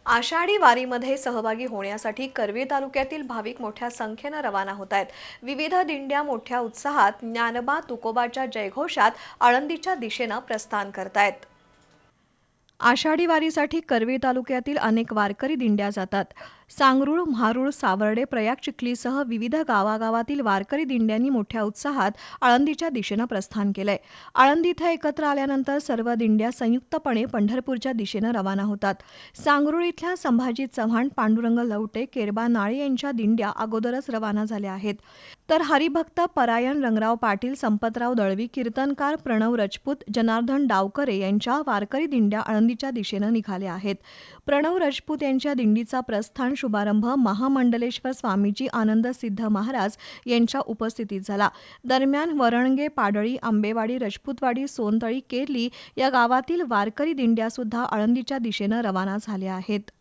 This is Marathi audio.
आषाढी वारीमध्ये सहभागी होण्यासाठी करवीर तालुक्यातील भाविक मोठ्या संख्येनं रवाना होत आहेत। विविध दिंड्या मोठ्या उत्साहात ज्ञानोबा तुकोबाच्या जयघोषात आळंदीच्या दिशेनं प्रस्थान करतायत। आषाढी वारीसाठी करवीर तालुक्यातील अनेक वारकरी दिंड्या जातात। सांगरूळ, म्हारूळ, सावर्डे, प्रयाग चिखलीसह विविध गावागावातील वारकरी दिंड्यांनी मोठ्या उत्साहात आळंदीच्या दिशेनं प्रस्थान केलंय। आळंदी इथं एकत्र आल्यानंतर सर्व दिंड्या संयुक्तपणे पंढरपूरच्या दिशेनं रवाना होतात। सांगरूळ इथल्या संभाजी चव्हाण, पांडुरंग लवटे, केरबा नाळे यांच्या दिंड्या अगोदरच रवाना झाल्या आहेत, तर हरिभक्त परायण रंगराव पाटील, संपतराव दळवी, कीर्तनकार प्रणव राजपूत, जनार्दन डावकरे यांच्या वारकरी दिंड्या आळंदीच्या दिशेनं निघाल्या आहेत। प्रणव राजपूत यांच्या दिंडीचा प्रस्थान शुभारंभ महामंडलेश्वर स्वामीजी आनंद सिद्ध महाराज यांच्या उपस्थितीत झाला। दरम्यान वरणगे, पाडळी, आंबेवाडी, राजपूतवाडी, सोनतळी, केरली या गावातील वारकरी दिंड्या सुद्धा आळंदीच्या दिशेनं रवाना झाल्या आहेत।